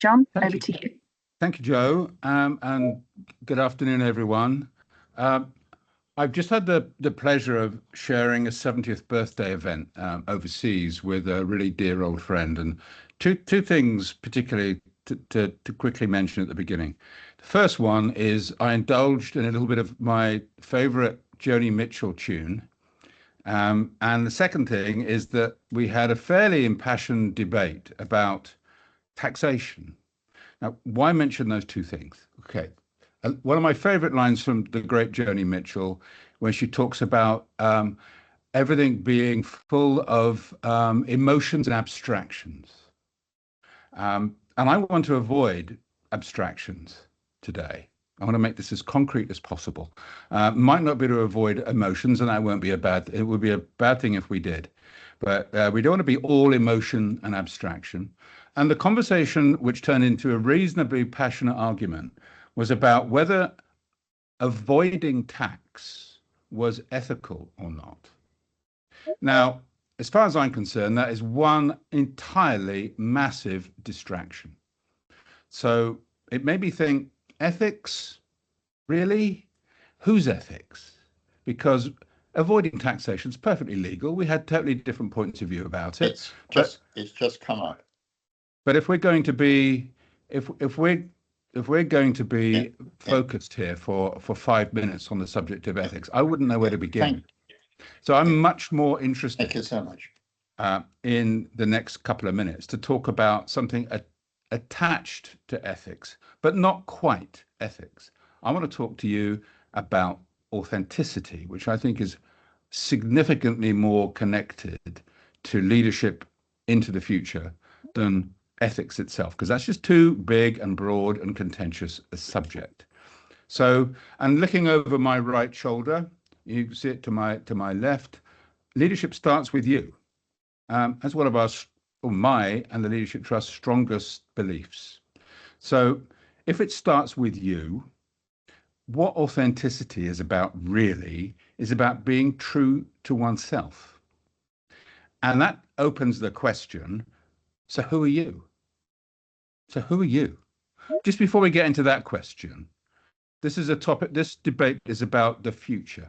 John, Thank over you. to you. Thank you, Joe, and good afternoon, everyone. Um, I've just had the pleasure of sharing a 70th birthday event overseas with a really dear old friend, and two things particularly to quickly mention at the beginning. The first one is I indulged in a little bit of my favorite Joni Mitchell tune, and the second thing is that we had a fairly impassioned debate about taxation. Now, why mention those two things? Okay. One of my favorite lines from the great Joni Mitchell, when she talks about everything being full of emotions and abstractions. And I want to avoid abstractions today. I want to make this as concrete as possible. Might not be to avoid emotions, and that won't be a bad. It would be a bad thing if we did, but we don't want to be all emotion and abstraction. And the conversation, which turned into a reasonably passionate argument, was about whether avoiding tax was ethical or not. Now, as far as I'm concerned, that is one entirely massive distraction. So it made me think, ethics, really? Whose ethics? Because avoiding taxation is perfectly legal. We had totally different points of view about it. It's just come up. But if we're going to be, if we're going to be focused here for 5 minutes on the subject of ethics, I wouldn't know where to begin. So I'm much more interested. Thank you so much. In the next couple of minutes to talk about something attached to ethics, but not quite ethics. I want to talk to you about authenticity, which I think is significantly more connected to leadership into the future than ethics itself, because that's just too big and broad and contentious a subject. So, and looking over my right shoulder, you see it to my left, leadership starts with you. That's one of our, or my and the Leadership Trust's strongest beliefs. So if it starts with you, what authenticity is about really is about being true to oneself. And that opens the question, so who are you? So who are you? Just before we get into that question, this is a topic, this debate is about the future.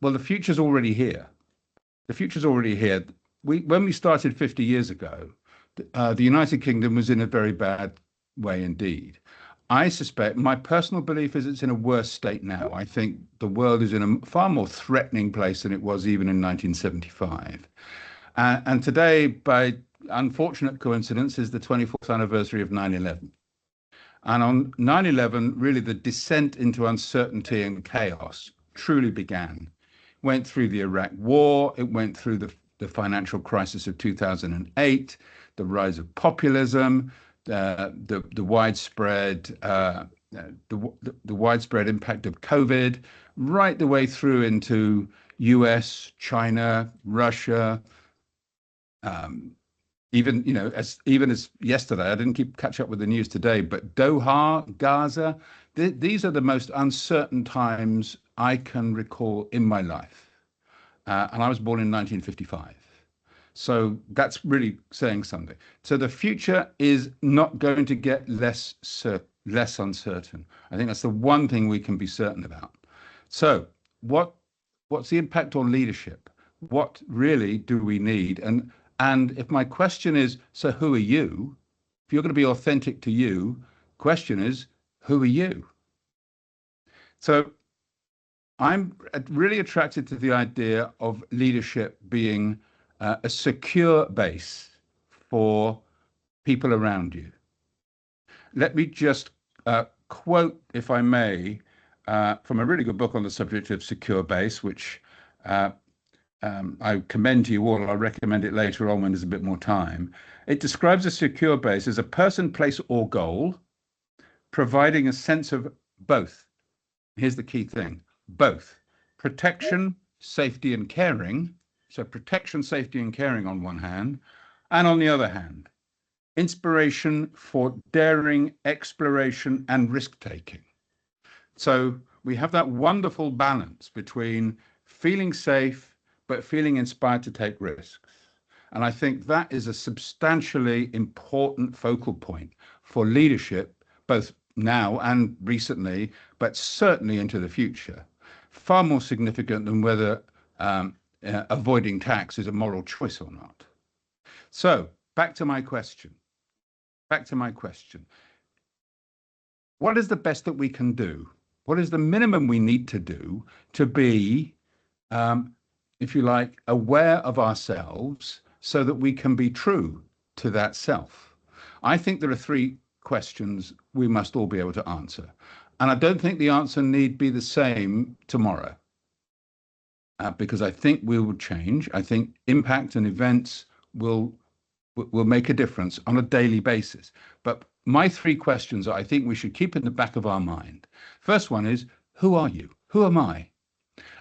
Well, the future's already here. The future's already here. When we started 50 years ago, the United Kingdom was in a very bad way indeed. I suspect, my personal belief is it's in a worse state now. I think the world is in a far more threatening place than it was even in 1975. And today, by unfortunate coincidence, is the 24th anniversary of 9/11. And on 9/11, really the descent into uncertainty and chaos truly began. Went through the Iraq War, it went through the financial crisis of 2008, the rise of populism, the widespread the widespread impact of COVID, right the way through into US, China, Russia, even as yesterday, I didn't catch up with the news today, but Doha, Gaza, these are the most uncertain times I can recall in my life. And I was born in 1955. So that's really saying something. So the future is not going to get less uncertain. I think that's the one thing we can be certain about. So what's the impact on leadership? What really do we need? And if my question is, so who are you? If you're going to be authentic to you, question is, who are you? So I'm really attracted to the idea of leadership being a secure base for people around you. Let me just quote, if I may, from a really good book on the subject of secure base, which I commend to you all. I'll recommend it later on when there's a bit more time. It describes a secure base as a person, place, or goal, providing a sense of both. Here's the key thing, both protection, safety, and caring. So protection, safety, and caring on one hand, and on the other hand, inspiration for daring, exploration, and risk-taking. So we have that wonderful balance between feeling safe, but feeling inspired to take risks. And I think that is a substantially important focal point for leadership, both now and recently, but certainly into the future. Far more significant than whether avoiding tax is a moral choice or not. So back to my question. What is the best that we can do? What is the minimum we need to do to be, if you like, aware of ourselves so that we can be true to that self? I think there are three questions we must all be able to answer. And I don't think the answer need be the same tomorrow, because I think we will change. I think impact and events will make a difference on a daily basis. But my three questions I think we should keep in the back of our mind. First one is, who are you? Who am I?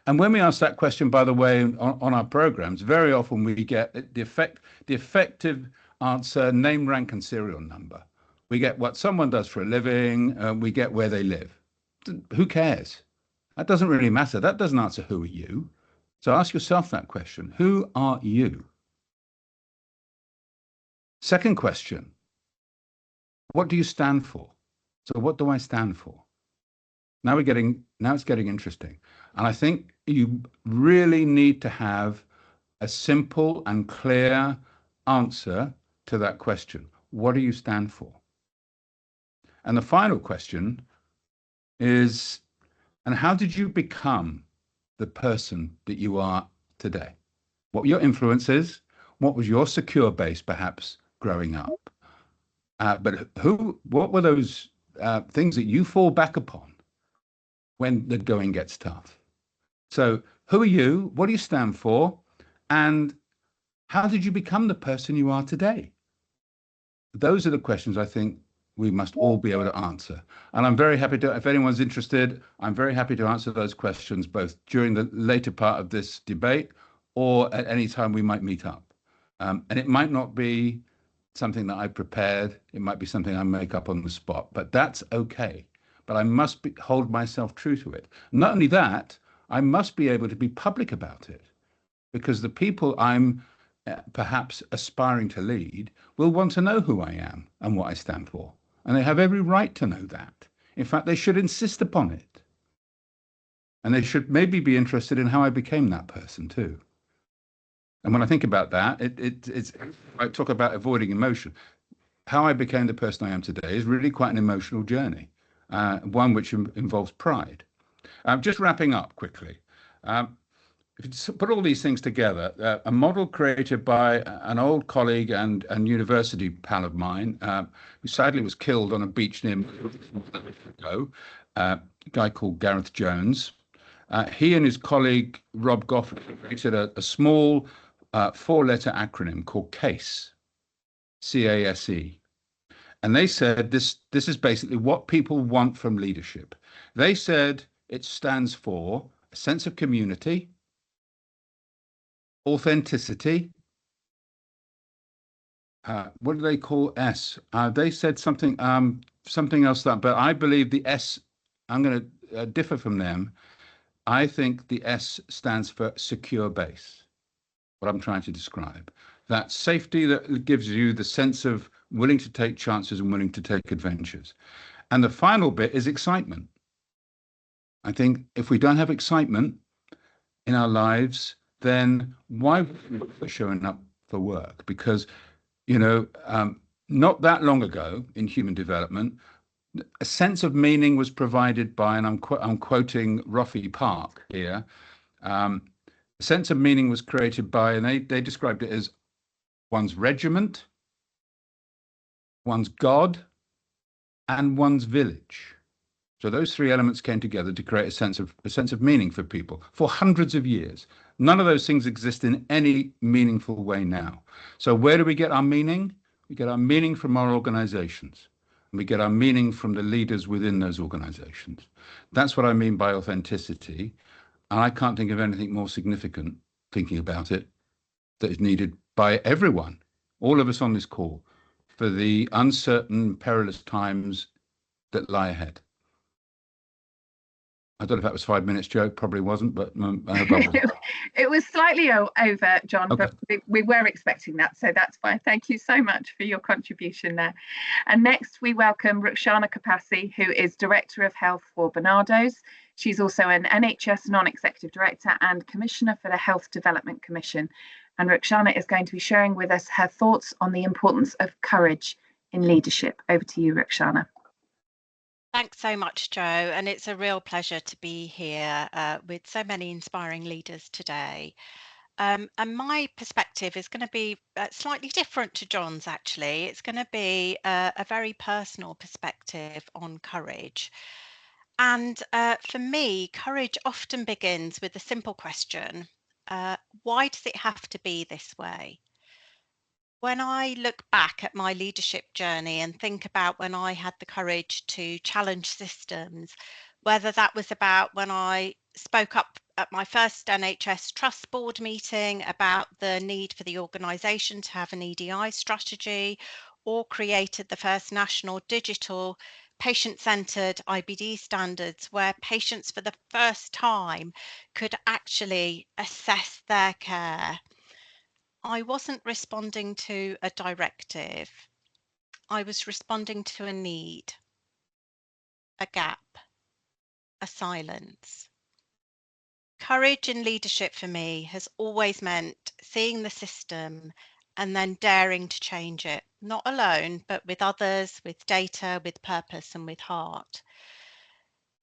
And when we ask that question, by the way, on our programs, very often we get the effective answer, name, rank, and serial number. We get what someone does for a living. We get where they live. Who cares? That doesn't really matter. That doesn't answer who are you. So ask yourself that question. Who are you? Second question, what do you stand for? So what do I stand for? Now it's getting interesting. And I think you really need to have a simple and clear answer to that question. What do you stand for? And the final question is, and how did you become the person that you are today? What were your influences? What was your secure base, perhaps, growing up? But what were those things that you fall back upon when the going gets tough? So who are you? What do you stand for? And how did you become the person you are today? Those are the questions I think we must all be able to answer. And I'm very happy to, if anyone's interested, I'm very happy to answer those questions both during the later part of this debate or at any time we might meet up. And it might not be something that I prepared. It might be something I make up on the spot, but that's okay. But I must hold myself true to it. Not only that, I must be able to be public about it, because the people I'm perhaps aspiring to lead will want to know who I am and what I stand for. And they have every right to know that. In fact, they should insist upon it. And they should maybe be interested in how I became that person too. And when I think about that, I talk about avoiding emotion. How I became the person I am today is really quite an emotional journey, one which involves pride. Just wrapping up quickly. If you put all these things together, a model created by an old colleague and university pal of mine, who sadly was killed on a beach near ago, a guy called Gareth Jones. He and his colleague Rob Goff created a small four-letter acronym called CASE, C-A-S-E. And they said this is basically what people want from leadership. They said it stands for a sense of community, authenticity. What do they call S? They said something else, but I believe the S, I'm going to differ from them. I think the S stands for secure base, what I'm trying to describe. That safety that gives you the sense of willing to take chances and willing to take adventures. And the final bit is excitement. I think if we don't have excitement in our lives, then why are we showing up for work? Because, not that long ago in human development, a sense of meaning was provided by, and I'm quoting Roffey Park here, a sense of meaning was created by, and they described it as one's regiment, one's God, and one's village. So those three elements came together to create a sense of meaning for people for hundreds of years. None of those things exist in any meaningful way now. So where do we get our meaning? We get our meaning from our organizations. And we get our meaning from the leaders within those organizations. That's what I mean by authenticity. And I can't think of anything more significant, thinking about it, that is needed by everyone, all of us on this call, for the uncertain, perilous times that lie ahead. I don't know if that was 5 minutes, Joe. Probably wasn't, but I hope I wasn't. It was slightly over, John, Okay. but we were expecting that, so that's fine. Thank you so much for your contribution there. And next we welcome Rukhsana Kapasi, who is Director of Health for Barnardo's. She's also an NHS Non-Executive Director and Commissioner for the Health Development Commission. And Rukhsana is going to be sharing with us her thoughts on the importance of courage in leadership. Over to you, Rukhsana. Thanks so much, Joe, and it's a real pleasure to be here with so many inspiring leaders today. And my perspective is going to be slightly different to John's, actually. It's going to be a very personal perspective on courage. And for me, courage often begins with a simple question. Why does it have to be this way? When I look back at my leadership journey and think about when I had the courage to challenge systems, whether that was about when I spoke up at my first NHS Trust Board meeting about the need for the organisation to have an EDI strategy, or created the first national digital patient-centred IBD standards where patients for the first time could actually assess their care. I wasn't responding to a directive. I was responding to a need, a gap, a silence. Courage in leadership for me has always meant seeing the system and then daring to change it, not alone, but with others, with data, with purpose, and with heart.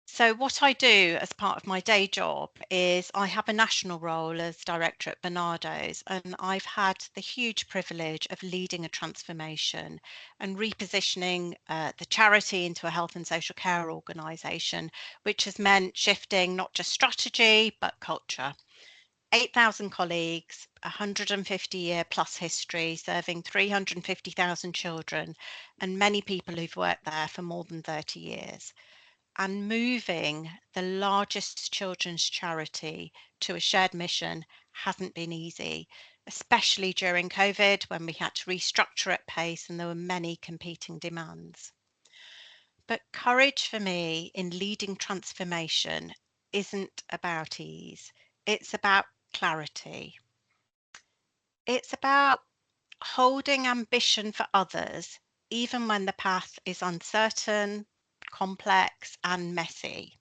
So what I do as part of my day job is I have a national role as director at Barnardo's, and I've had the huge privilege of leading a transformation and repositioning the charity into a health and social care organisation, which has meant shifting not just strategy, but culture. 8,000 colleagues, 150-year plus history, serving 350,000 children, and many people who've worked there for more than 30 years. And moving the largest children's charity to a shared mission hasn't been easy, especially during COVID when we had to restructure at pace and there were many competing demands. But courage for me in leading transformation isn't about ease. It's about clarity. It's about holding ambition for others, even when the path is uncertain, complex, and messy.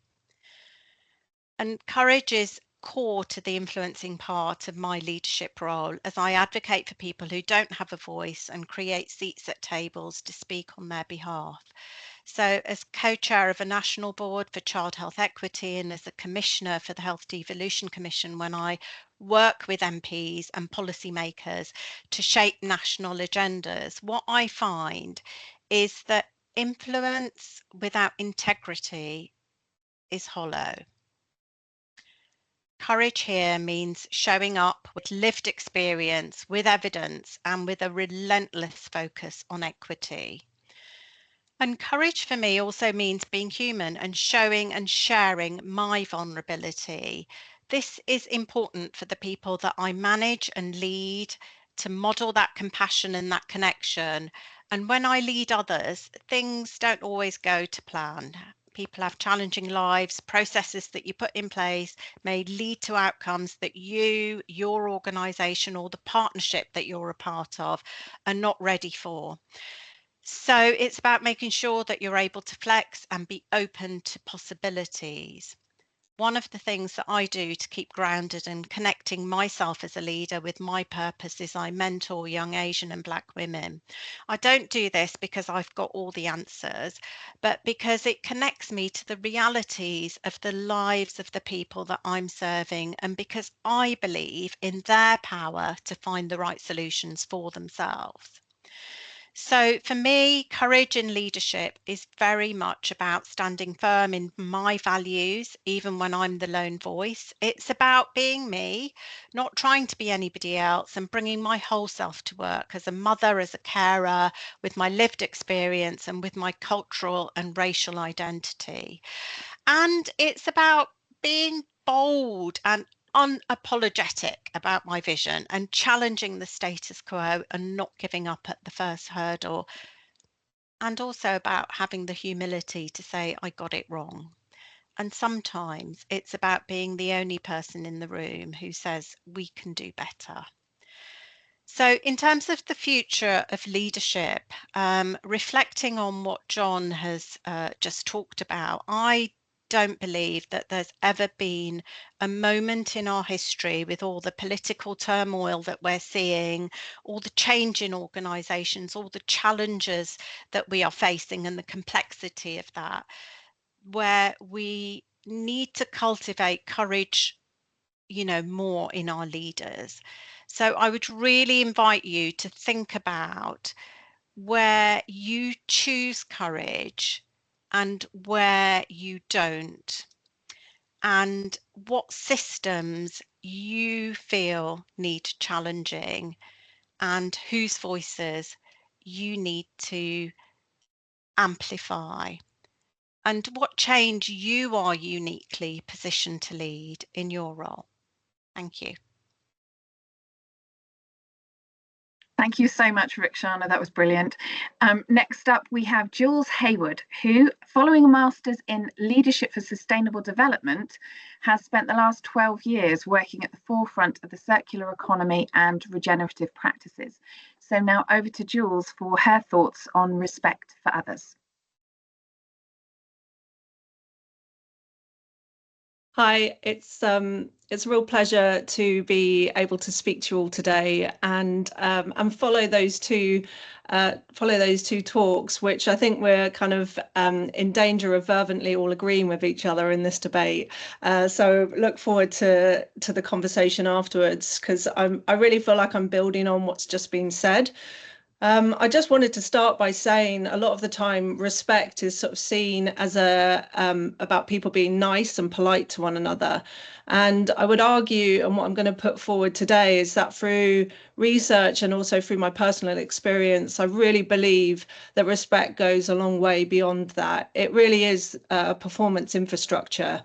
And courage is core to the influencing part of my leadership role as I advocate for people who don't have a voice and create seats at tables to speak on their behalf. So as co-chair of a national board for child health equity and as a commissioner for the Health Devolution Commission, when I work with MPs and policymakers to shape national agendas, what I find is that influence without integrity is hollow. Courage here means showing up with lived experience, with evidence, and with a relentless focus on equity. And courage for me also means being human and showing and sharing my vulnerability. This is important for the people that I manage and lead, to model that compassion and that connection. And when I lead others, things don't always go to plan. People have challenging lives. Processes that you put in place may lead to outcomes that you, your organisation, or the partnership that you're a part of are not ready for. So it's about making sure that you're able to flex and be open to possibilities. One of the things that I do to keep grounded and connecting myself as a leader with my purpose is I mentor young Asian and Black women. I don't do this because I've got all the answers, but because it connects me to the realities of the lives of the people that I'm serving, and because I believe in their power to find the right solutions for themselves. So for me, courage in leadership is very much about standing firm in my values, even when I'm the lone voice. It's about being me, not trying to be anybody else, and bringing my whole self to work as a mother, as a carer, with my lived experience and with my cultural and racial identity. And it's about being bold and unapologetic about my vision and challenging the status quo and not giving up at the first hurdle. And also about having the humility to say, I got it wrong. And sometimes it's about being the only person in the room who says, we can do better. So in terms of the future of leadership, reflecting on what John has just talked about, I don't believe that there's ever been a moment in our history, with all the political turmoil that we're seeing, all the change in organisations, all the challenges that we are facing and the complexity of that, where we need to cultivate courage, more in our leaders. So I would really invite you to think about where you choose courage and where you don't, and what systems you feel need challenging, and whose voices you need to amplify, and what change you are uniquely positioned to lead in your role. Thank you. Thank you so much, Rukhsana. That was brilliant. Next up, we have Jules Hayward, who, following a master's in Leadership for Sustainable Development, has spent the last 12 years working at the forefront of the circular economy and regenerative practices. So now over to Jules for her thoughts on respect for others. Hi, it's a real pleasure to be able to speak to you all today and follow those two talks, which I think we're kind of in danger of fervently all agreeing with each other in this debate. So look forward to the conversation afterwards, because I really feel like I'm building on what's just been said. I just wanted to start by saying a lot of the time respect is sort of seen as about people being nice and polite to one another. And I would argue, and what I'm going to put forward today, is that through research and also through my personal experience, I really believe that respect goes a long way beyond that. It really is a performance infrastructure.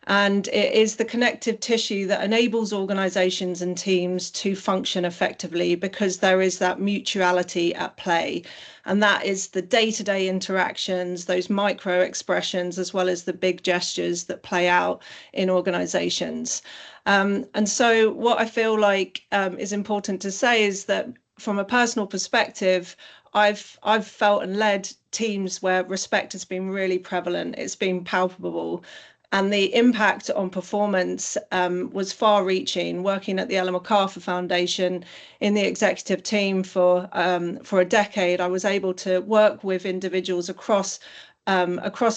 And it is the connective tissue that enables organisations and teams to function effectively, because there is that mutuality at play. And that is the day-to-day interactions, those micro expressions, as well as the big gestures that play out in organisations. And so what I feel like is important to say is that from a personal perspective, I've felt and led teams where respect has been really prevalent. It's been palpable. And the impact on performance was far-reaching. Working at the Ellen MacArthur Foundation in the executive team for a decade, I was able to work with individuals across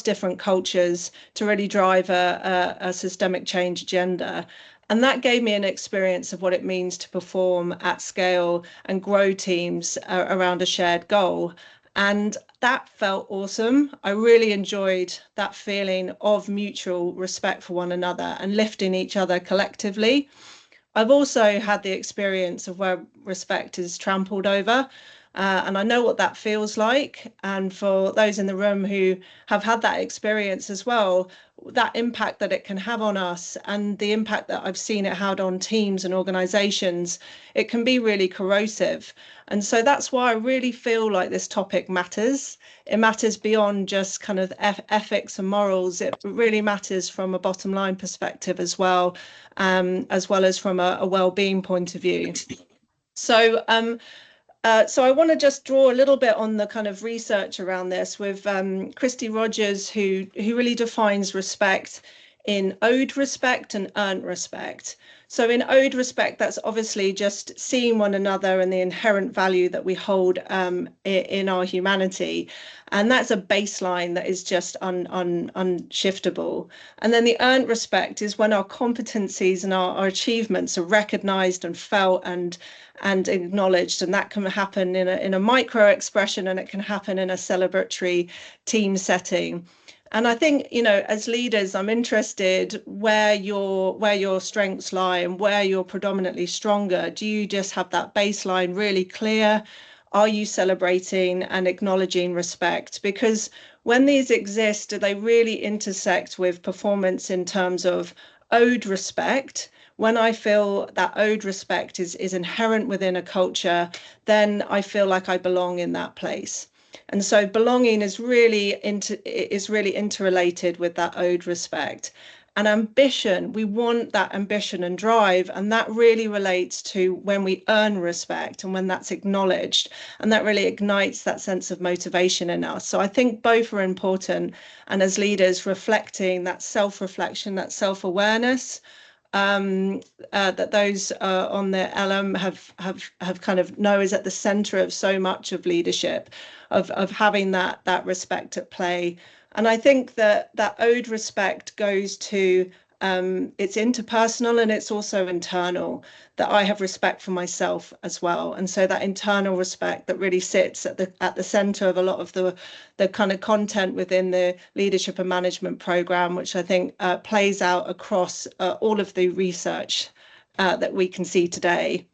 different cultures to really drive a systemic change agenda. And that gave me an experience of what it means to perform at scale and grow teams around a shared goal. And that felt awesome. I really enjoyed that feeling of mutual respect for one another and lifting each other collectively. I've also had the experience of where respect is trampled over. And I know what that feels like. And for those in the room who have had that experience as well, that impact that it can have on us and the impact that I've seen it had on teams and organizations, it can be really corrosive. And so that's why I really feel like this topic matters. It matters beyond just kind of ethics and morals. It really matters from a bottom line perspective as well as from a well-being point of view. So I want to just draw a little bit on the kind of research around this with Christy Rogers, who really defines respect in owed respect and earned respect. So in owed respect, that's obviously just seeing one another and the inherent value that we hold in our humanity. And that's a baseline that is just unshiftable. And then the earned respect is when our competencies and our achievements are recognized and felt and acknowledged, and that can happen in a micro expression, and it can happen in a celebratory team setting. And I think, as leaders, I'm interested where your strengths lie and where you're predominantly stronger. Do you just have that baseline really clear? Are you celebrating and acknowledging respect? Because when these exist, do they really intersect with performance in terms of owed respect? When I feel that owed respect is inherent within a culture, then I feel like I belong in that place. And so belonging is really interrelated with that owed respect. And ambition, we want that ambition and drive, and that really relates to when we earn respect and when that's acknowledged, and that really ignites that sense of motivation in us. So I think both are important, and as leaders, reflecting that self-reflection, that self-awareness, that those on the LM have kind of know is at the center of so much of leadership, of having that respect at play. And I think that owed respect goes to it's interpersonal and it's also internal, that I have respect for myself as well. And so that internal respect that really sits at the center of a lot of the kind of content within the leadership and management program, which I think plays out across all of the research that we can see today.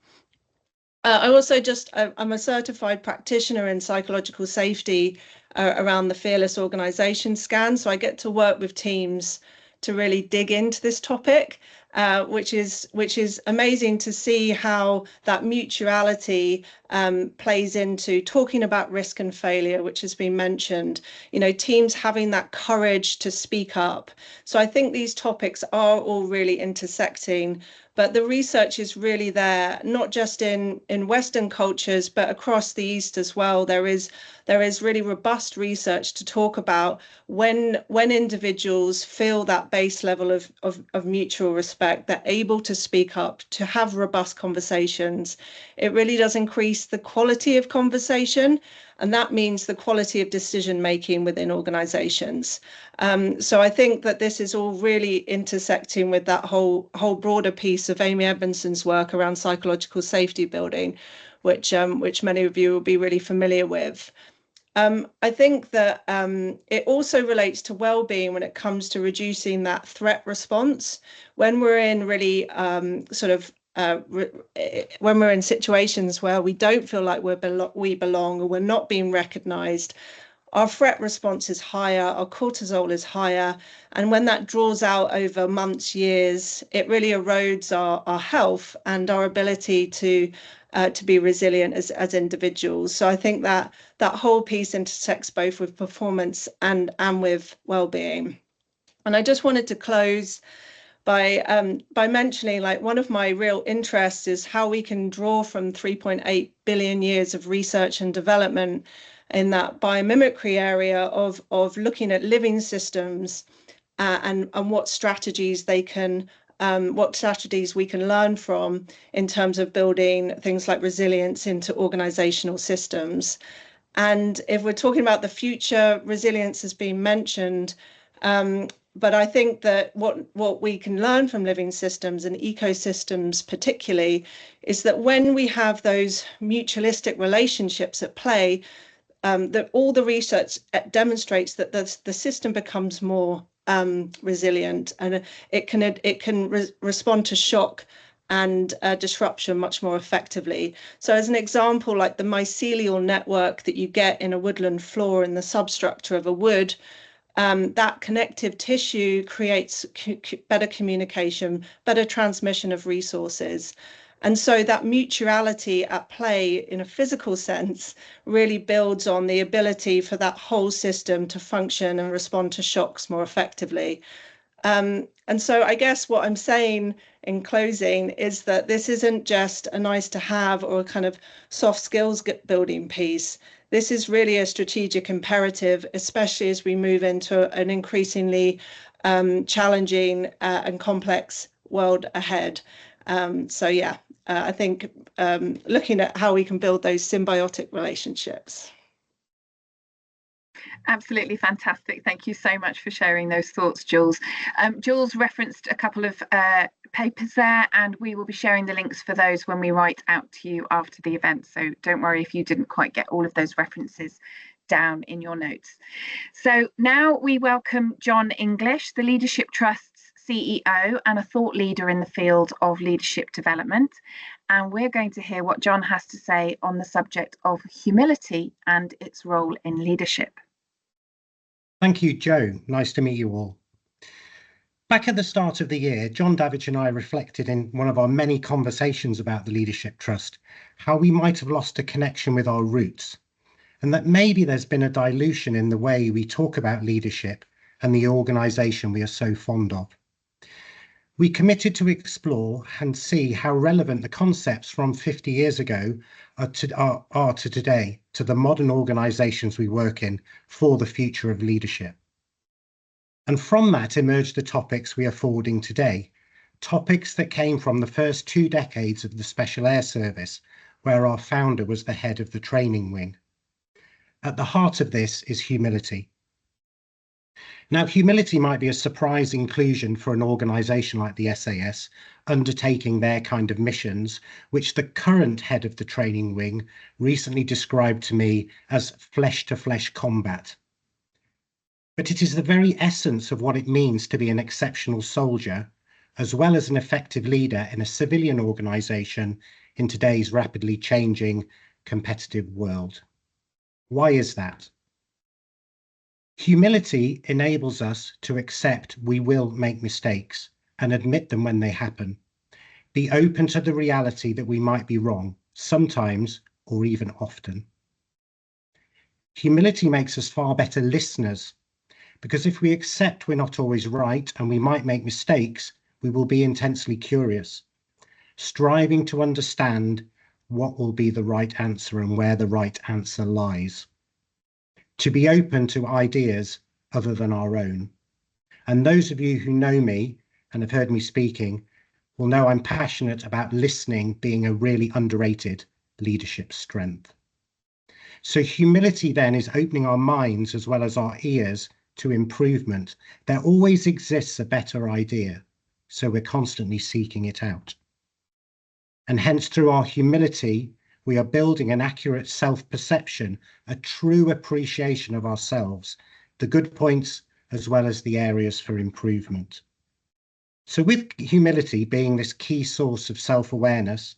I also I'm a certified practitioner in psychological safety around the Fearless Organization scan. So I get to work with teams to really dig into this topic, which is amazing to see how that mutuality plays into talking about risk and failure, which has been mentioned, teams having that courage to speak up. So I think these topics are all really intersecting, but the research is really there, not just in Western cultures, but across the East as well. There is really robust research to talk about when individuals feel that base level of mutual respect, they're able to speak up, to have robust conversations. It really does increase the quality of conversation, and that means the quality of decision making within organizations. So I think that this is all really intersecting with that whole broader piece of Amy Edmondson's work around psychological safety building, which many of you will be really familiar with. I think that it also relates to well-being when it comes to reducing that threat response. When we're in really when we're in situations where we don't feel like we belong or we're not being recognized, our threat response is higher, our cortisol is higher, and when that draws out over months, years, it really erodes our health and our ability to be resilient as individuals. So I think that whole piece intersects both with performance and with well-being. And I just wanted to close by mentioning, like, one of my real interests is how we can draw from 3.8 billion years of research and development in that biomimicry area of looking at living systems and what strategies we can learn from in terms of building things like resilience into organizational systems. And if we're talking about the future, resilience has been mentioned, but I think that what we can learn from living systems and ecosystems particularly is that when we have those mutualistic relationships at play, that all the research demonstrates that the system becomes more resilient, and it can respond to shock and disruption much more effectively. So as an example, like the mycelial network that you get in a woodland floor in the substructure of a wood, that connective tissue creates better communication, better transmission of resources. And so that mutuality at play in a physical sense really builds on the ability for that whole system to function and respond to shocks more effectively. And so I guess what I'm saying in closing is that this isn't just a nice to have or a kind of soft skills building piece. This is really a strategic imperative, especially as we move into an increasingly challenging and complex world ahead. I think looking at how we can build those symbiotic relationships. Absolutely fantastic. Thank you so much for sharing those thoughts, Jules. Jules referenced a couple of papers there, and we will be sharing the links for those when we write out to you after the event. So don't worry if you didn't quite get all of those references down in your notes. So now we welcome John English, the Leadership Trust's CEO and a thought leader in the field of leadership development. And we're going to hear what John has to say on the subject of humility and its role in leadership. Thank you, Jo. Nice to meet you all. Back at the start of the year, John Davidge and I reflected in one of our many conversations about the Leadership Trust, how we might have lost a connection with our roots. and that maybe there's been a dilution in the way we talk about leadership and the organisation we are so fond of. We committed to explore and see how relevant the concepts from 50 years ago are to today, to the modern organisations we work in for the future of leadership. And from that emerged the topics we are forwarding today, topics that came from the first 2 decades of the Special Air Service, where our founder was the head of the training wing. At the heart of this is humility. Now, humility might be a surprise inclusion for an organisation like the SAS undertaking their kind of missions, which the current head of the training wing recently described to me as flesh-to-flesh combat. But it is the very essence of what it means to be an exceptional soldier, as well as an effective leader in a civilian organisation in today's rapidly changing, competitive world. Why is that? Humility enables us to accept we will make mistakes and admit them when they happen. Be open to the reality that we might be wrong, sometimes or even often. Humility makes us far better listeners, because if we accept we're not always right and we might make mistakes, we will be intensely curious, striving to understand what will be the right answer and where the right answer lies. To be open to ideas other than our own. And those of you who know me and have heard me speaking will know I'm passionate about listening being a really underrated leadership strength. So humility then is opening our minds as well as our ears to improvement. There always exists a better idea, so we're constantly seeking it out. And hence through our humility, we are building an accurate self-perception, a true appreciation of ourselves, the good points as well as the areas for improvement. So with humility being this key source of self-awareness,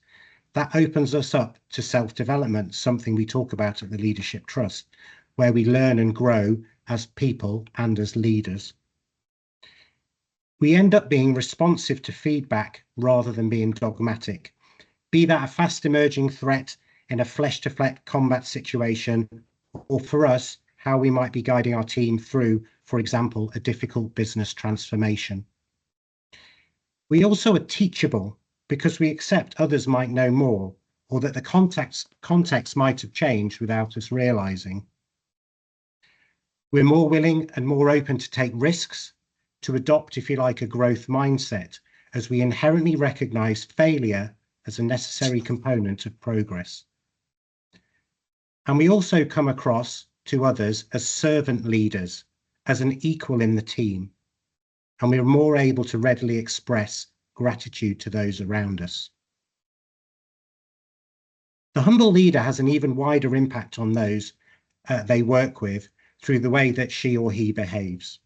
that opens us up to self-development, something we talk about at the Leadership Trust, where we learn and grow as people and as leaders. We end up being responsive to feedback rather than being dogmatic. Be that a fast emerging threat in a flesh-to-flesh combat situation, or for us, how we might be guiding our team through, for example, a difficult business transformation. We also are teachable because we accept others might know more, or that the context might have changed without us realizing. We're more willing and more open to take risks, to adopt, if you like, a growth mindset, as we inherently recognize failure as a necessary component of progress. And we also come across to others as servant leaders, as an equal in the team, and we're more able to readily express gratitude to those around us. The humble leader has an even wider impact on those they work with through the way that she or he behaves.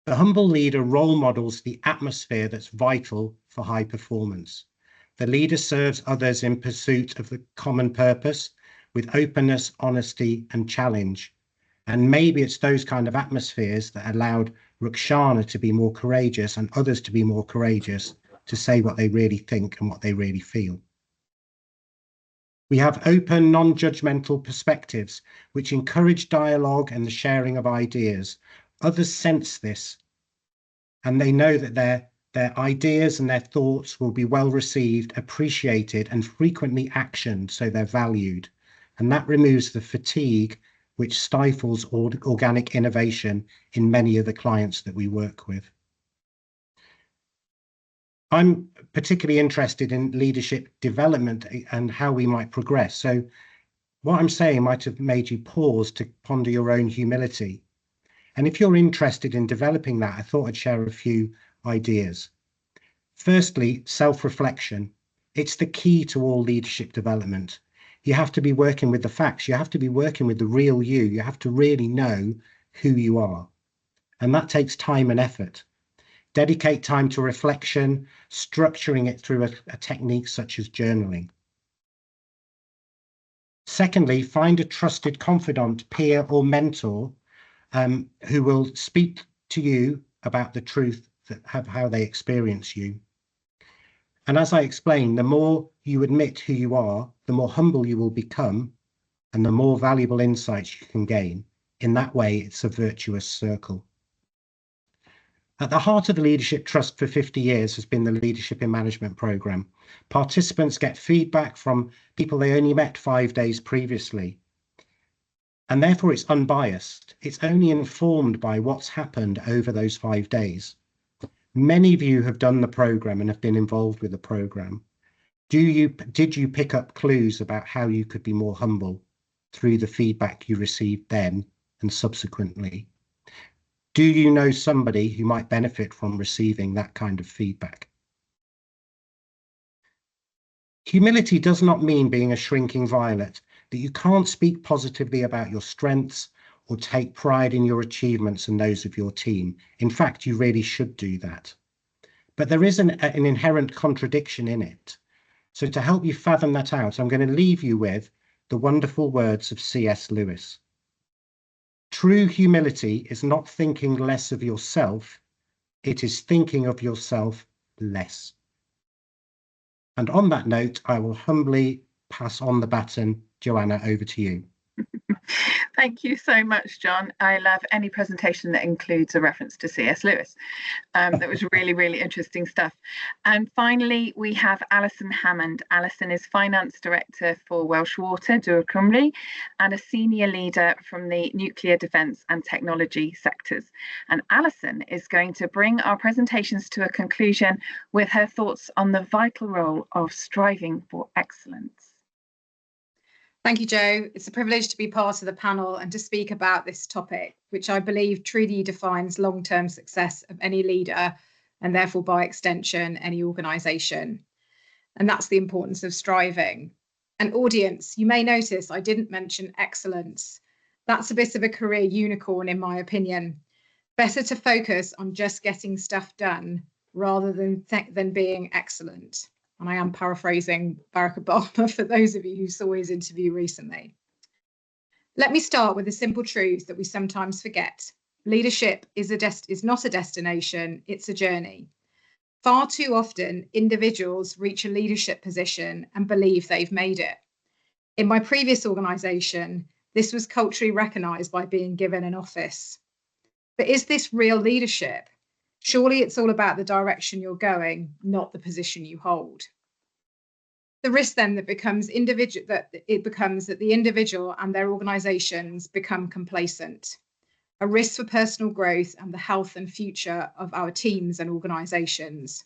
The humble leader role models the atmosphere that's vital for high performance. The leader serves others in pursuit of the common purpose with openness, honesty, and challenge. And maybe it's those kind of atmospheres that allowed Rukhsana to be more courageous and others to be more courageous to say what they really think and what they really feel. We have open, non-judgmental perspectives which encourage dialogue and the sharing of ideas. Others sense this, and they know that their ideas and their thoughts will be well received, appreciated, and frequently actioned, so they're valued. And that removes the fatigue which stifles organic innovation in many of the clients that we work with. I'm particularly interested in leadership development and how we might progress. So what I'm saying might have made you pause to ponder your own humility. And if you're interested in developing that, I thought I'd share a few ideas. Firstly, self-reflection. It's the key to all leadership development. You have to be working with the facts. You have to be working with the real you. You have to really know who you are. And that takes time and effort. Dedicate time to reflection, structuring it through a technique such as journaling. Secondly, find a trusted confidant, peer or mentor who will speak to you about the truth of how they experience you. And as I explained, the more you admit who you are, the more humble you will become, and the more valuable insights you can gain. In that way, it's a virtuous circle. At the heart of the Leadership Trust for 50 years has been the Leadership in Management programme. Participants get feedback from people they only met 5 days previously. And therefore it's unbiased. It's only informed by what's happened over those 5 days. Many of you have done the programme and have been involved with the programme. Did you pick up clues about how you could be more humble through the feedback you received then and subsequently? Do you know somebody who might benefit from receiving that kind of feedback? Humility does not mean being a shrinking violet, that you can't speak positively about your strengths or take pride in your achievements and those of your team. In fact, you really should do that. But there is an inherent contradiction in it. So to help you fathom that out, I'm going to leave you with the wonderful words of C.S. Lewis. True humility is not thinking less of yourself, it is thinking of yourself less. And on that note, I will humbly pass on the baton. Joanna, over to you. Thank you so much, John. I love any presentation that includes a reference to C.S. Lewis. That was really, really interesting stuff. And finally, we have Alison Hammond. Alison is Finance Director for Welsh Water, Dŵr Cymru, and a senior leader from the nuclear, defence and technology sectors. And Alison is going to bring our presentations to a conclusion with her thoughts on the vital role of striving for excellence. Thank you, Jo. It's a privilege to be part of the panel and to speak about this topic, which I believe truly defines long-term success of any leader and therefore by extension, any organisation. And that's the importance of striving. And audience, you may notice I didn't mention excellence. That's a bit of a career unicorn, in my opinion. Better to focus on just getting stuff done rather than being excellent. And I am paraphrasing Barack Obama for those of you who saw his interview recently. Let me start with a simple truth that we sometimes forget. Leadership is not a destination, it's a journey. Far too often, individuals reach a leadership position and believe they've made it. In my previous organisation, this was culturally recognised by being given an office. But is this real leadership? Surely it's all about the direction you're going, not the position you hold. The risk then that becomes that the individual and their organisations become complacent. A risk for personal growth and the health and future of our teams and organisations.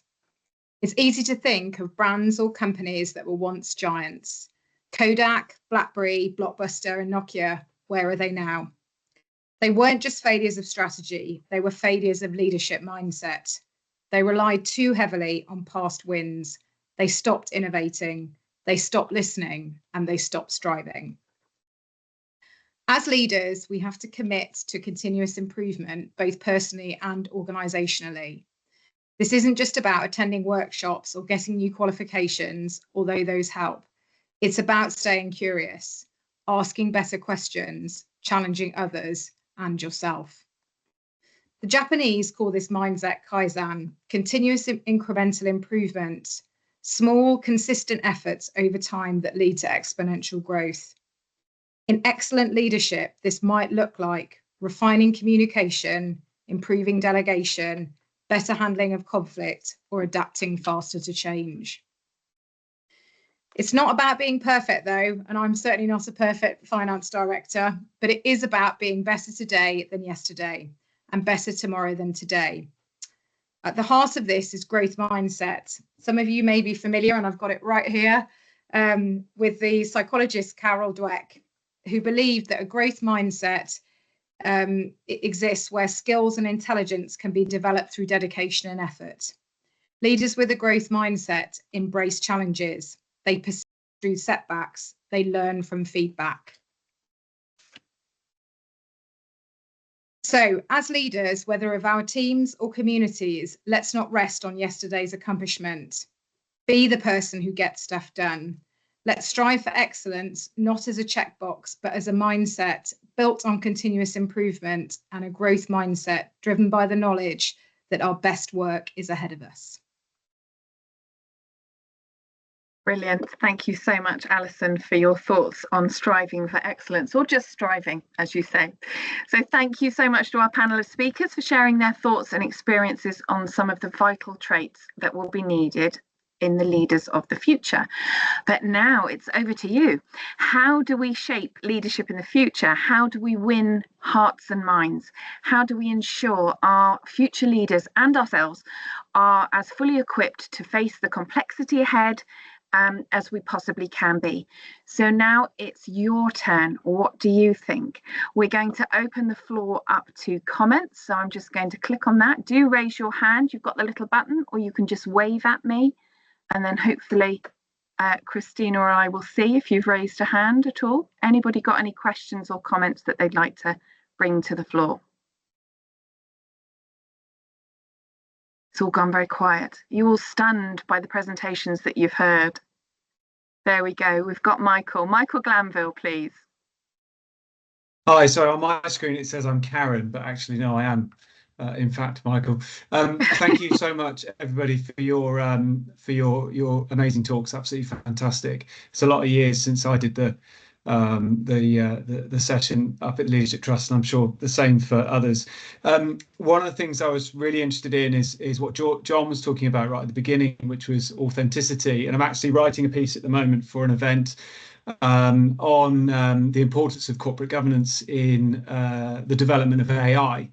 It's easy to think of brands or companies that were once giants. Kodak, BlackBerry, Blockbuster and Nokia, where are they now? They weren't just failures of strategy, they were failures of leadership mindset. They relied too heavily on past wins. They stopped innovating, they stopped listening, and they stopped striving. As leaders, we have to commit to continuous improvement, both personally and organisationally. This isn't just about attending workshops or getting new qualifications, although those help. It's about staying curious, asking better questions, challenging others, and yourself. The Japanese call this mindset Kaizen, continuous incremental improvement, small, consistent efforts over time that lead to exponential growth. In excellent leadership, this might look like refining communication, improving delegation, better handling of conflict, or adapting faster to change. It's not about being perfect though, and I'm certainly not a perfect finance director, but it is about being better today than yesterday and better tomorrow than today. At the heart of this is growth mindset. Some of you may be familiar, and I've got it right here, with the psychologist Carol Dweck, who believed that a growth mindset exists where skills and intelligence can be developed through dedication and effort. Leaders with a growth mindset embrace challenges. They pursue setbacks, they learn from feedback. So as leaders, whether of our teams or communities, let's not rest on yesterday's accomplishment. Be the person who gets stuff done. Let's strive for excellence, not as a checkbox, but as a mindset built on continuous improvement and a growth mindset driven by the knowledge that our best work is ahead of us. Brilliant. Thank you so much, Alison, for your thoughts on striving for excellence, or just striving, as you say. So thank you so much to our panel of speakers for sharing their thoughts and experiences on some of the vital traits that will be needed in the leaders of the future. But now it's over to you. How do we shape leadership in the future? How do we win hearts and minds? How do we ensure our future leaders and ourselves are as fully equipped to face the complexity ahead as we possibly can be? So now it's your turn. What do you think? We're going to open the floor up to comments. So I'm just going to click on that. Do raise your hand. You've got the little button, or you can just wave at me. And then hopefully Christina or I will see if you've raised a hand at all. Anybody got any questions or comments that they'd like to bring to the floor? It's all gone very quiet. You all stunned by the presentations that you've heard. There we go. We've got Michael. Michael Glanville, please. Hi, so on my screen it says I'm Karen, but actually no, I am. In fact, Michael, thank you so much, everybody, for your amazing talks. Absolutely fantastic. It's a lot of years since I did the session up at Leadership Trust, and I'm sure the same for others. One of the things I was really interested in is what John was talking about right at the beginning, which was authenticity. And I'm actually writing a piece at the moment for an event on the importance of corporate governance in the development of AI.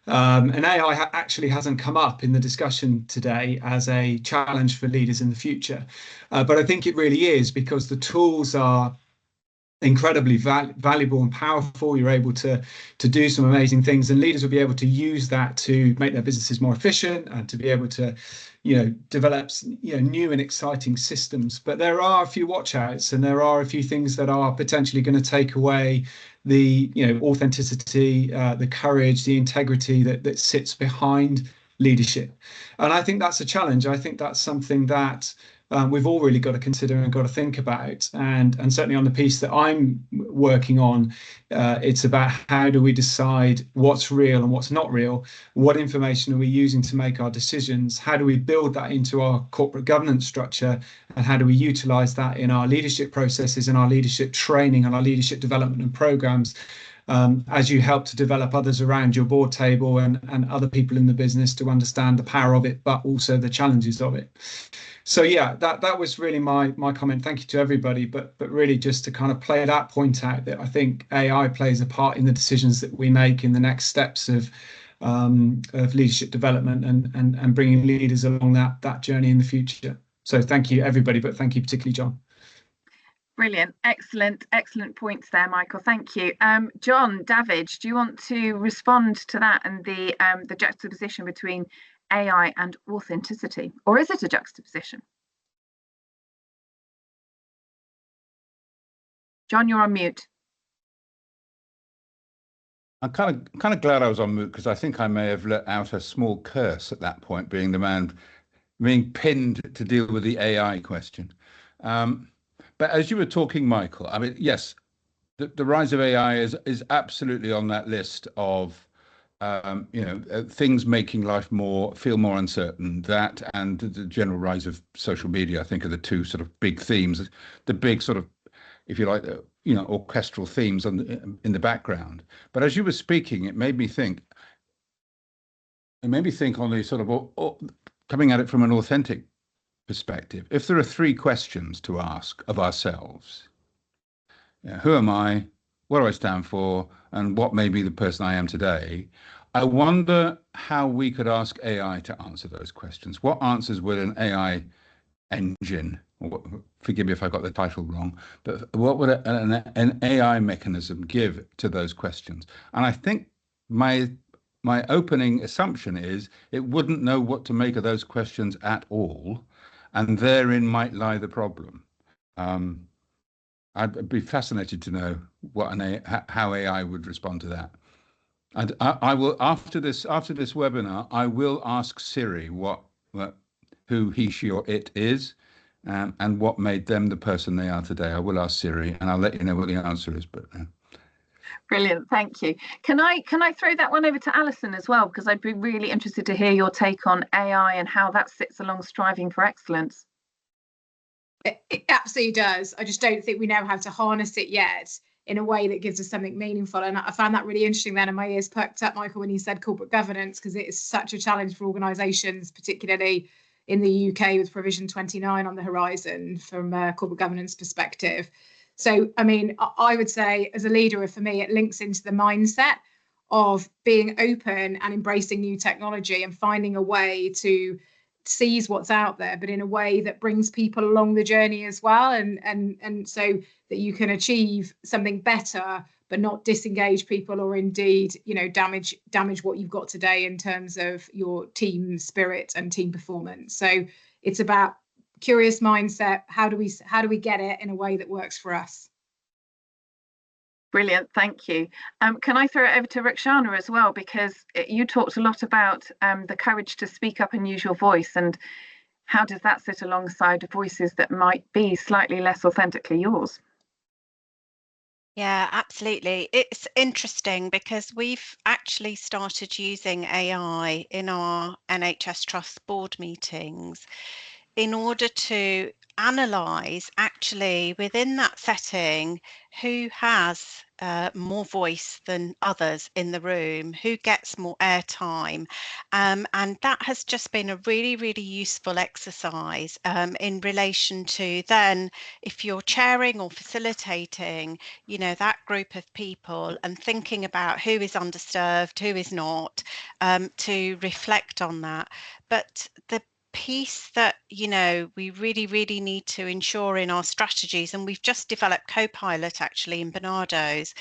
And AI actually hasn't come up in the discussion today as a challenge for leaders in the future. But I think it really is, because the tools are incredibly valuable and powerful. You're able to do some amazing things, and leaders will be able to use that to make their businesses more efficient and to be able to, develop, new and exciting systems. But there are a few watch outs, and there are a few things that are potentially going to take away the, authenticity, the courage, the integrity that sits behind leadership. And I think that's a challenge. I think that's something that we've all really got to consider and got to think about. And certainly on the piece that I'm working on, it's about how do we decide what's real and what's not real? What information are we using to make our decisions? How do we build that into our corporate governance structure? And how do we utilize that in our leadership processes and our leadership training and our leadership development and programs? As you help to develop others around your board table and other people in the business to understand the power of it, but also the challenges of it. So yeah, that was really my comment. Thank you to everybody, but really just to kind of play that point out, that I think AI plays a part in the decisions that we make in the next steps of leadership development and bringing leaders along that journey in the future. So thank you everybody, but thank you particularly John. Brilliant, excellent points there, Michael. Thank you. John Davidge, do you want to respond to that and the juxtaposition between AI and authenticity, or is it a juxtaposition? John, you're on mute. I'm kind of glad I was on mute, because I think I may have let out a small curse at that point, being the man being pinned to deal with the AI question. But as you were talking, Michael, I mean, yes, the rise of AI is absolutely on that list of things making life feel more uncertain. That and the general rise of social media, I think, are the two sort of big themes, the big sort of, if you like, orchestral themes in the background. But as you were speaking, it made me think on the sort of coming at it from an authentic perspective. If there are three questions to ask of ourselves, who am I? What do I stand for? And what made me the person I am today? I wonder how we could ask AI to answer those questions. What answers would an AI engine, forgive me if I got the title wrong, but what would an AI mechanism give to those questions? And I think my opening assumption is it wouldn't know what to make of those questions at all, and therein might lie the problem. I'd be fascinated to know how AI would respond to that. And I will, after this webinar, I will ask Siri who he, she, or it is, and what made them the person they are today. I will ask Siri, and I'll let you know what the answer is. But Brilliant, thank you. Can I throw that one over to Alison as well, because I'd be really interested to hear your take on AI and how that sits along striving for excellence. It absolutely does. I just don't think we know how to harness it yet in a way that gives us something meaningful. And I found that really interesting then, and my ears perked up, Michael, when you said corporate governance, because it is such a challenge for organisations, particularly in the UK with Provision 29 on the horizon from a corporate governance perspective. So, I mean, I would say as a leader, for me, it links into the mindset of being open and embracing new technology and finding a way to seize what's out there, but in a way that brings people along the journey as well, and so that you can achieve something better, but not disengage people or indeed, you know, damage what you've got today in terms of your team spirit and team performance. So it's about curious mindset. How do we get it in a way that works for us? Brilliant, thank you. Can I throw it over to Rukhsana as well, because you talked a lot about the courage to speak up and use your voice, and how does that sit alongside voices that might be slightly less authentically yours? Yeah, absolutely. It's interesting because we've actually started using AI in our NHS Trust board meetings in order to analyze actually within that setting who has more voice than others in the room, who gets more airtime. And that has just been a really, really useful exercise in relation to then if you're chairing or facilitating, you know, that group of people and thinking about who is underserved, who is not, to reflect on that. But the piece that, you know, we really, really need to ensure in our strategies, and we've just developed Copilot actually in Barnardo's,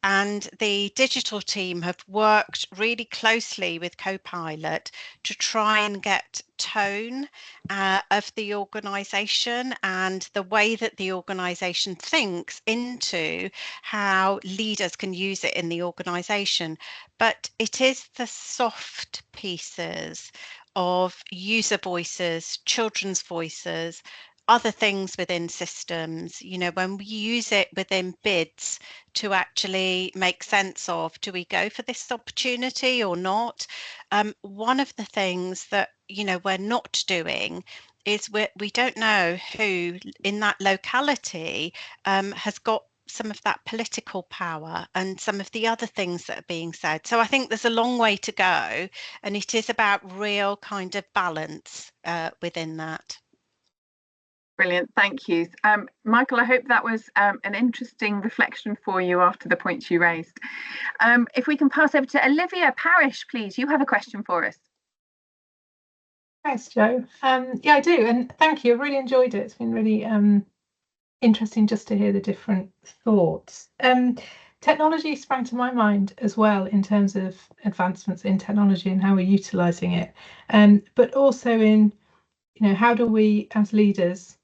and the digital team have worked really closely with Copilot to try and get tone of the organisation and the way that the organisation thinks into how leaders can use it in the organisation. But it is the soft pieces of user voices, children's voices, other things within systems, you know, when we use it within bids to actually make sense of, do we go for this opportunity or not? One of the things that, you know, we're not doing is we don't know who in that locality has got some of that political power and some of the other things that are being said. So I think there's a long way to go, and it is about real kind of balance within that. Brilliant, thank you. Michael, I hope that was an interesting reflection for you after the points you raised. If we can pass over to Olivia Parish, please, you have a question for us. Thanks, Jo. Yeah, I do, and thank you. I really enjoyed it. It's been really interesting just to hear the different thoughts. Technology sprang to my mind as well in terms of advancements in technology and how we're utilising it, but also in, you know, how do we as leaders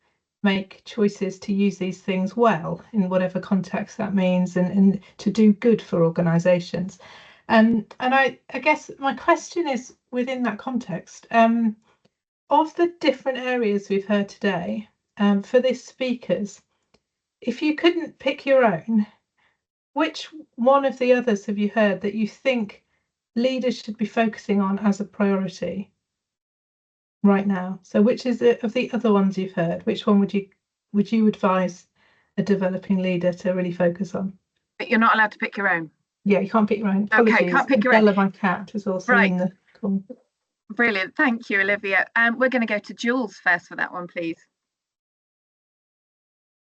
make choices to use these things well in whatever context that means, and to do good for organisations. And I guess my question is within that context, of the different areas we've heard today, for the speakers, if you couldn't pick your own, which one of the others have you heard that you think leaders should be focusing on as a priority right now? So which is it of the other ones you've heard, which one would you advise a developing leader to really focus on? But you're not allowed to pick your own. Yeah, you can't pick your own. Apologies. Okay, can't pick your Bella, own. my cat, was also right in the call. Brilliant, thank you, Olivia. We're going to go to Jules first for that one, please.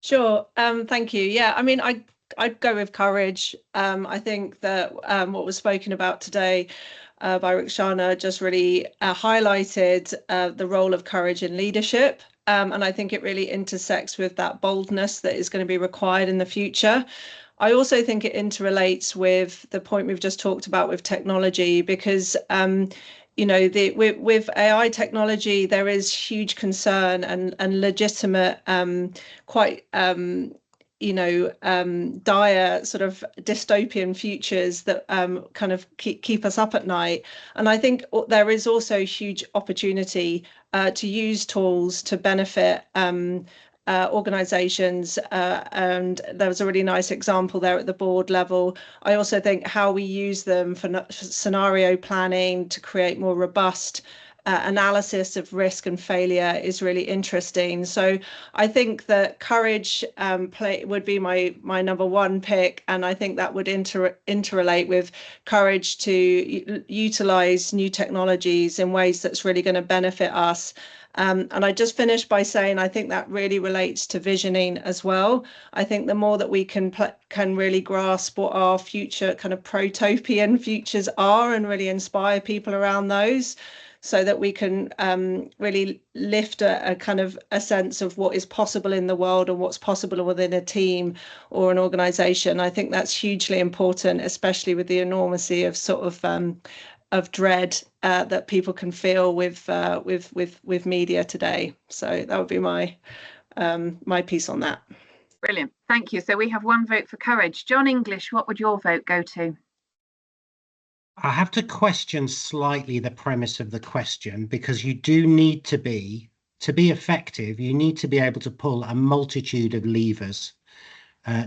Sure. Thank you. Yeah, I mean, I'd go with courage. I think that what was spoken about today by Rukhsana just really highlighted the role of courage in leadership. And I think it really intersects with that boldness that is going to be required in the future. I also think it interrelates with the point we've just talked about with technology, because you know, with AI technology, there is huge concern and legitimate, quite you know, dire sort of dystopian futures that kind of keep us up at night. And I think there is also huge opportunity to use tools to benefit organisations, and there was a really nice example there at the board level. I also think how we use them for scenario planning to create more robust analysis of risk and failure is really interesting. So I think that courage would be my number one pick, and I think that would interrelate with courage to utilize new technologies in ways that's really going to benefit us. And I just finished by saying I think that really relates to visioning as well. I think the more that we can really grasp what our future kind of protopian futures are and really inspire people around those, so that we can really lift a kind of a sense of what is possible in the world and what's possible within a team or an organization. I think that's hugely important, especially with the enormity of sort of dread that people can feel with media today. So that would be my piece on that. Brilliant, thank you. So we have one vote for courage. John English, what would your vote go to? I have to question slightly the premise of the question, because you do need to be effective, you need to be able to pull a multitude of levers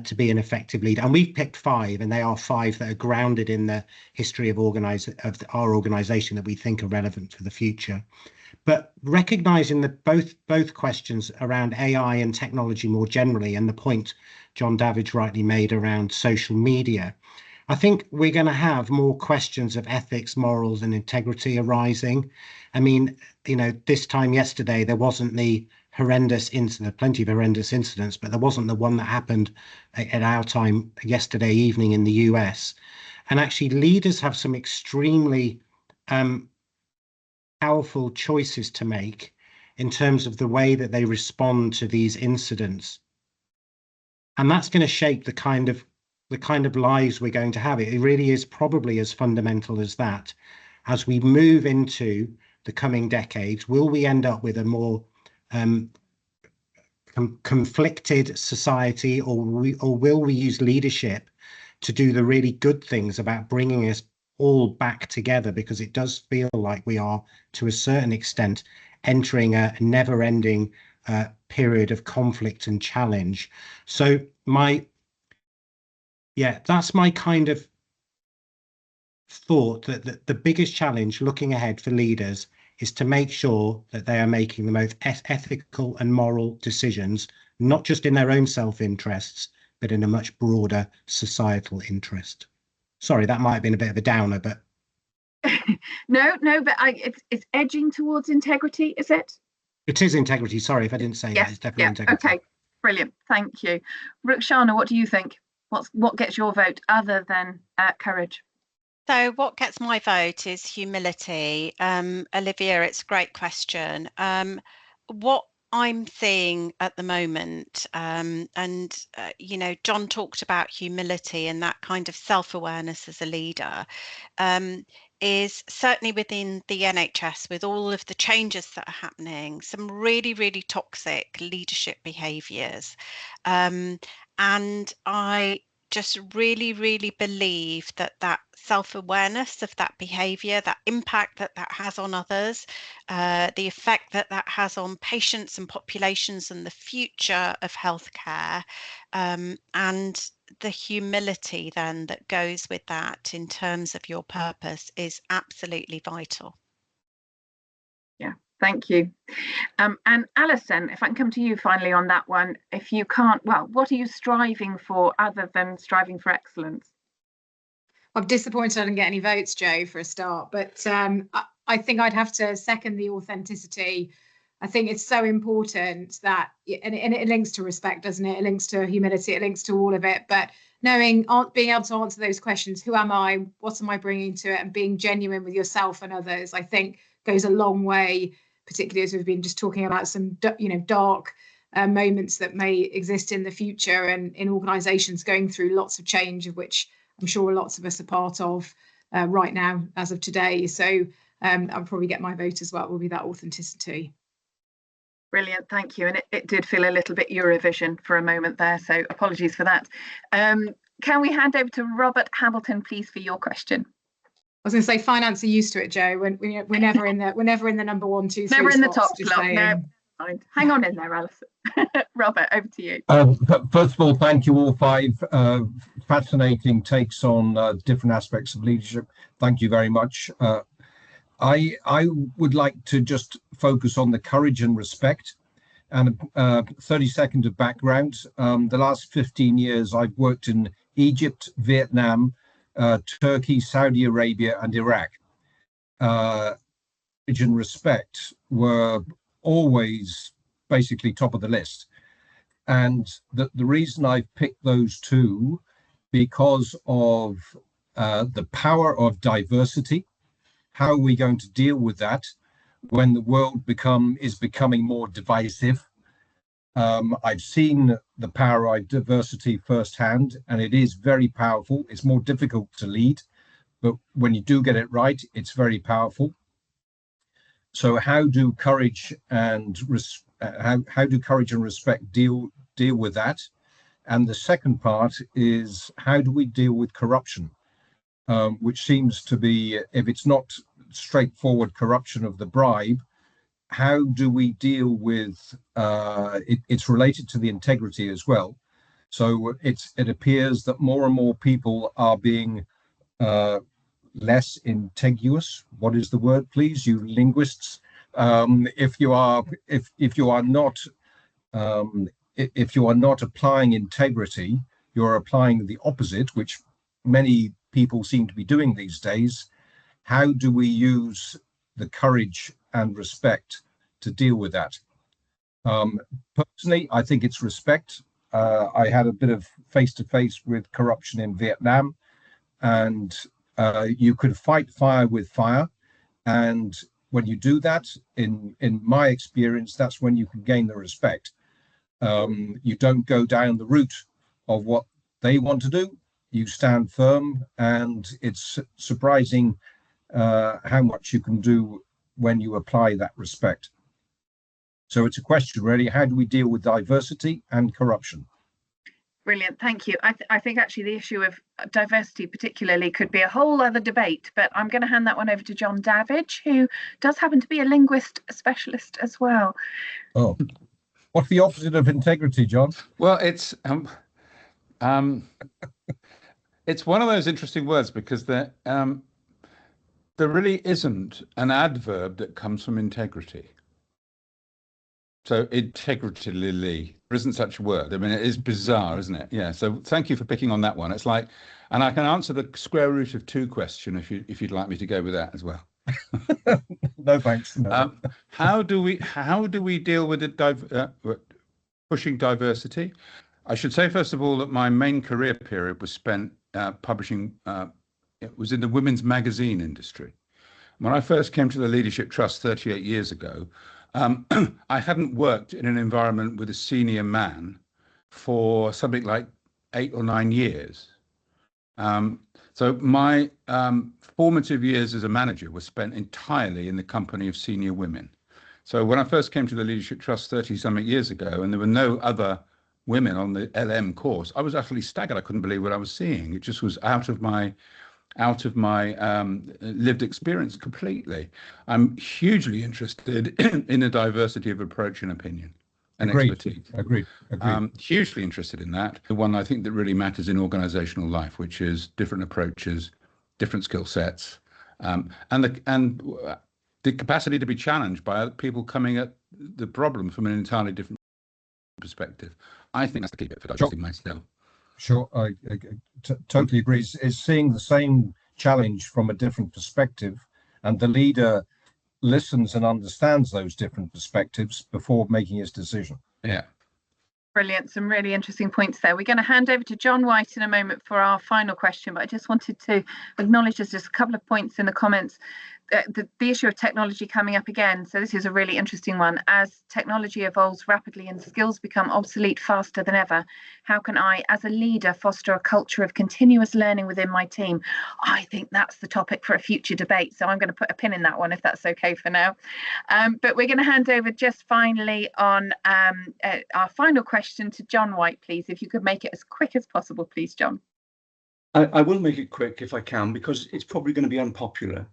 to be an effective leader. And we've picked 5, and they are 5 that are grounded in the history of our organization that we think are relevant for the future. But recognizing that both questions around AI and technology more generally, and the point John Davidge rightly made around social media, I think we're going to have more questions of ethics, morals, and integrity arising. I mean, this time yesterday, there wasn't the horrendous incident, plenty of horrendous incidents, but there wasn't the one that happened at our time yesterday evening in the US. And actually, leaders have some extremely powerful choices to make in terms of the way that they respond to these incidents. And that's going to shape the kind of lives we're going to have. It really is probably as fundamental as that. As we move into the coming decades, will we end up with a more conflicted society, or will we use leadership to do the really good things about bringing us all back together? Because it does feel like we are, to a certain extent, entering a never-ending period of conflict and challenge. So that's my kind of thought, that the biggest challenge looking ahead for leaders is to make sure that they are making the most ethical and moral decisions, not just in their own self-interests, but in a much broader societal interest. Sorry, that might have been a bit of a downer, but no, but it's edging towards integrity, is it? It is integrity. Sorry if I didn't say that. It's definitely integrity. Okay, brilliant. Thank you. Rukhsana, what do you think? What gets your vote other than courage? So what gets my vote is humility. Olivia, it's a great question. What I'm seeing at the moment, John talked about humility and that kind of self-awareness as a leader, is certainly within the NHS, with all of the changes that are happening, some really, really toxic leadership behaviours. And I just really, really believe that self-awareness of that behaviour, that impact that has on others, the effect that has on patients and populations and the future of healthcare, and the humility then that goes with that in terms of your purpose is absolutely vital. Yeah, thank you. And Alison, if I can come to you finally on that one, if you can't, what are you striving for other than striving for excellence? I'm disappointed I didn't get any votes, Jo, for a start, but I think I'd have to second the authenticity. I think it's so important that, and it links to respect, doesn't it? It links to humility, it links to all of it, but being able to answer those questions, who am I, what am I bringing to it, and being genuine with yourself and others, I think goes a long way, particularly as we've been just talking about some dark moments that may exist in the future, and in organisations going through lots of change, of which I'm sure lots of us are part of right now as of today. So I'll probably get my vote as well, will be that authenticity. Brilliant, thank you. And it did feel a little bit Eurovision for a moment there, so apologies for that. Can we hand over to Robert Hamilton, please, for your question? I was going to say, finance are used to it, Jo. We're never in the number 1, 2, 3. Never in the top slot. No, hang on in there, Alison. Robert, over to you. First of all, thank you all 5. Fascinating takes on different aspects of leadership. Thank you very much. I would like to just focus on the courage and respect, and 30 seconds of background. The last 15 years, I've worked in Egypt, Vietnam, Turkey, Saudi Arabia, and Iraq. Courage and respect were always basically top of the list. And the reason I've picked those two, because of the power of diversity. How are we going to deal with that when the world is becoming more divisive? I've seen the power of diversity firsthand, and it is very powerful. It's more difficult to lead, but when you do get it right, it's very powerful. So how do courage and respect deal with that? And the second part is, how do we deal with corruption? Which seems to be, if it's not straightforward corruption of the bribe, how do we deal with it's related to the integrity as well. So it appears that more and more people are being less integuous. What is the word, please, you linguists? If you are not applying integrity, you're applying the opposite, which many people seem to be doing these days. How do we use the courage and respect to deal with that? Personally, I think it's respect. I had a bit of face-to-face with corruption in Vietnam, and you could fight fire with fire. And when you do that, in my experience, that's when you can gain the respect. You don't go down the route of what they want to do. You stand firm, and it's surprising how much you can do when you apply that respect. So it's a question, really, how do we deal with diversity and corruption? Brilliant, thank you. I think actually the issue of diversity particularly could be a whole other debate, but I'm going to hand that one over to John Davidge, who does happen to be a linguist specialist as well. Oh, what's the opposite of integrity, John? Well, it's one of those interesting words, because there really isn't an adverb that comes from integrity. So integrally, there isn't such a word. I mean, it is bizarre, isn't it? Yeah. So thank you for picking on that one. It's like, and I can answer the square root of 2 question if you'd like me to go with that as well. No thanks. No. How do we deal with it? Pushing diversity. I should say first of all that my main career period was spent publishing. It was in the women's magazine industry. When I first came to the Leadership Trust 38 years ago, I hadn't worked in an environment with a senior man for something like 8 or 9 years. So my formative years as a manager were spent entirely in the company of senior women. So when I first came to the Leadership Trust 30-something years ago, and there were no other women on the LM course, I was utterly staggered. I couldn't believe what I was seeing. It just was out of my lived experience completely. I'm hugely interested in the diversity of approach and opinion and expertise. Agreed. Hugely interested in that. The one I think that really matters in organizational life, which is different approaches, different skill sets, and the capacity to be challenged by other people coming at the problem from an entirely different perspective. I think that's the key bit for digesting myself. Sure, I totally agree. Is seeing the same challenge from a different perspective, and the leader listens and understands those different perspectives before making his decision. Yeah. Brilliant. Some really interesting points there. We're going to hand over to John White in a moment for our final question, but I just wanted to acknowledge there's just a couple of points in the comments. The issue of technology coming up again. So this is a really interesting one. As technology evolves rapidly and skills become obsolete faster than ever, how can I, as a leader, foster a culture of continuous learning within my team? I think that's the topic for a future debate. So I'm going to put a pin in that one, if that's okay for now. But we're going to hand over just finally on our final question to John White, please. If you could make it as quick as possible, please, John. I will make it quick if I can, because it's probably going to be unpopular.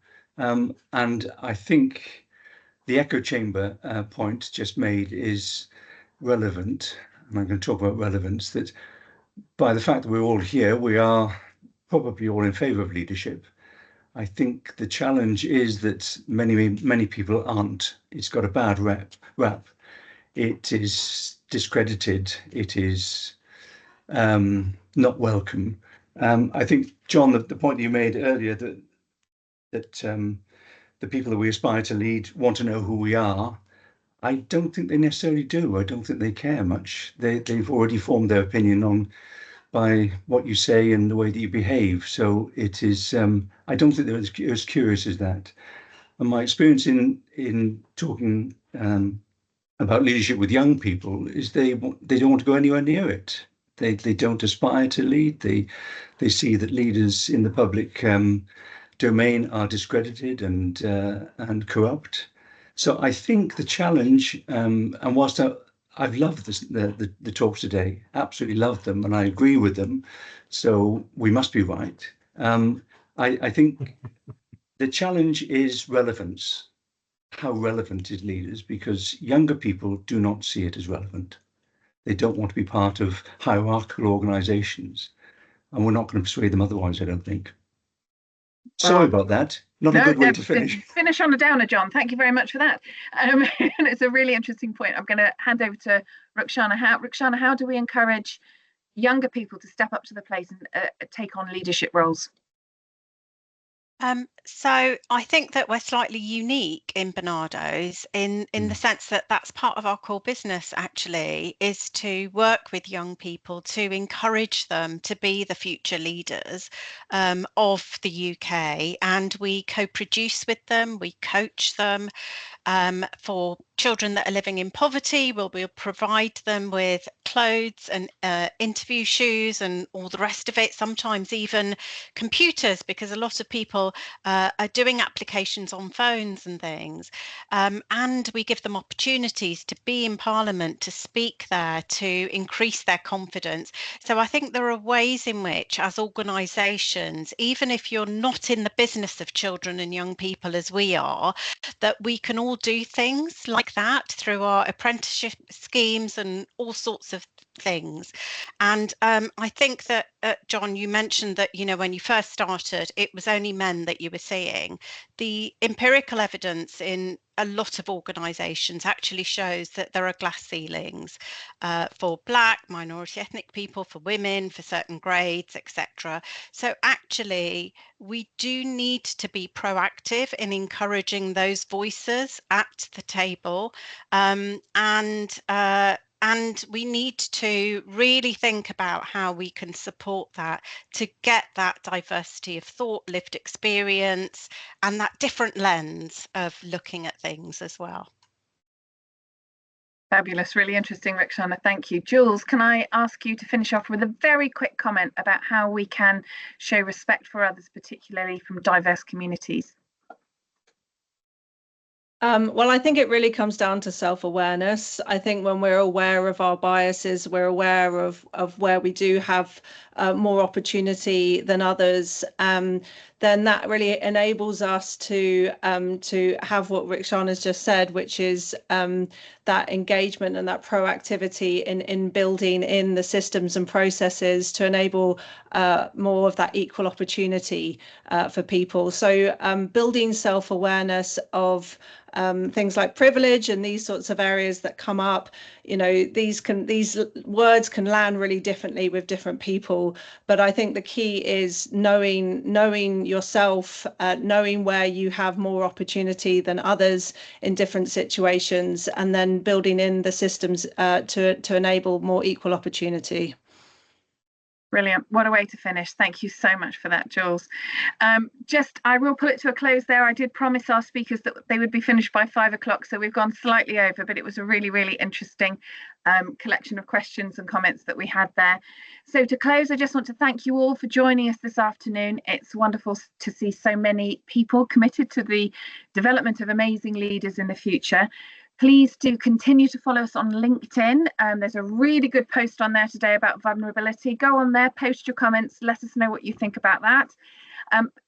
And I think the echo chamber point just made is relevant. And I'm going to talk about relevance, that by the fact that we're all here, we are probably all in favour of leadership. I think the challenge is that many people aren't. It's got a bad rap. It is discredited. It is not welcome. I think, John, the point you made earlier that the people that we aspire to lead want to know who we are. I don't think they necessarily do. I don't think they care much. They've already formed their opinion by what you say and the way that you behave. So it is. I don't think they're as curious as that. And my experience in talking about leadership with young people is they don't want to go anywhere near it. They don't aspire to lead. They see that leaders in the public domain are discredited and corrupt. So I think the challenge, and whilst I've loved the talks today, absolutely loved them, and I agree with them, so we must be right. I think the challenge is relevance. How relevant is leaders? Because younger people do not see it as relevant. They don't want to be part of hierarchical organisations, and we're not going to persuade them otherwise, I don't think. Sorry about that. Not a good way to finish. Finish on a downer, John. Thank you very much for that. And it's a really interesting point. I'm going to hand over to Rukhsana. How do we encourage younger people to step up to the plate and take on leadership roles? So I think that we're slightly unique in Barnardo's in the sense that that's part of our core business, actually, is to work with young people to encourage them to be the future leaders of the UK. And we co-produce with them, we coach them. For children that are living in poverty, we'll provide them with clothes and interview shoes and all the rest of it, sometimes even computers, because a lot of people are doing applications on phones and things. And we give them opportunities to be in Parliament, to speak there, to increase their confidence. So I think there are ways in which, as organisations, even if you're not in the business of children and young people as we are, that we can all do things like that through our apprenticeship schemes and all sorts of things. And I think that, John, you mentioned that, when you first started, it was only men that you were seeing. The empirical evidence in a lot of organisations actually shows that there are glass ceilings for Black, minority ethnic people, for women, for certain grades, etc. So actually, we do need to be proactive in encouraging those voices at the table, and we need to really think about how we can support that to get that diversity of thought, lived experience, and that different lens of looking at things as well. Fabulous, really interesting, Rukhsana. Thank you. Jules, can I ask you to finish off with a very quick comment about how we can show respect for others, particularly from diverse communities? Well, I think it really comes down to self-awareness. I think when we're aware of our biases, we're aware of where we do have more opportunity than others, then that really enables us to have what Rukhsana's just said, which is that engagement and that proactivity in building in the systems and processes to enable more of that equal opportunity for people. So building self-awareness of things like privilege and these sorts of areas that come up, these words can land really differently with different people. But I think the key is knowing yourself, knowing where you have more opportunity than others in different situations, and then building in the systems to enable more equal opportunity. Brilliant. What a way to finish. Thank you so much for that, Jules. I will put it to a close there. I did promise our speakers that they would be finished by 5 o'clock, so we've gone slightly over, but it was a really, really interesting collection of questions and comments that we had there. So to close, I just want to thank you all for joining us this afternoon. It's wonderful to see so many people committed to the development of amazing leaders in the future. Please do continue to follow us on LinkedIn. There's a really good post on there today about vulnerability. Go on there, post your comments, let us know what you think about that.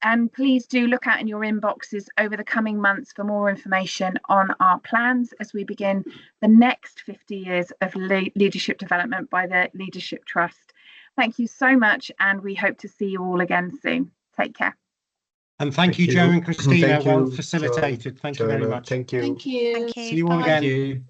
And please do look out in your inboxes over the coming months for more information on our plans as we begin the next 50 years of leadership development by the Leadership Trust. Thank you so much, and we hope to see you all again soon. Take care. And thank you, Joe and Christina. Thank Well you, facilitated. Thank you very Joanna. much. Thank you. Thank you. Thank you. See you all Bye. again. Thank you.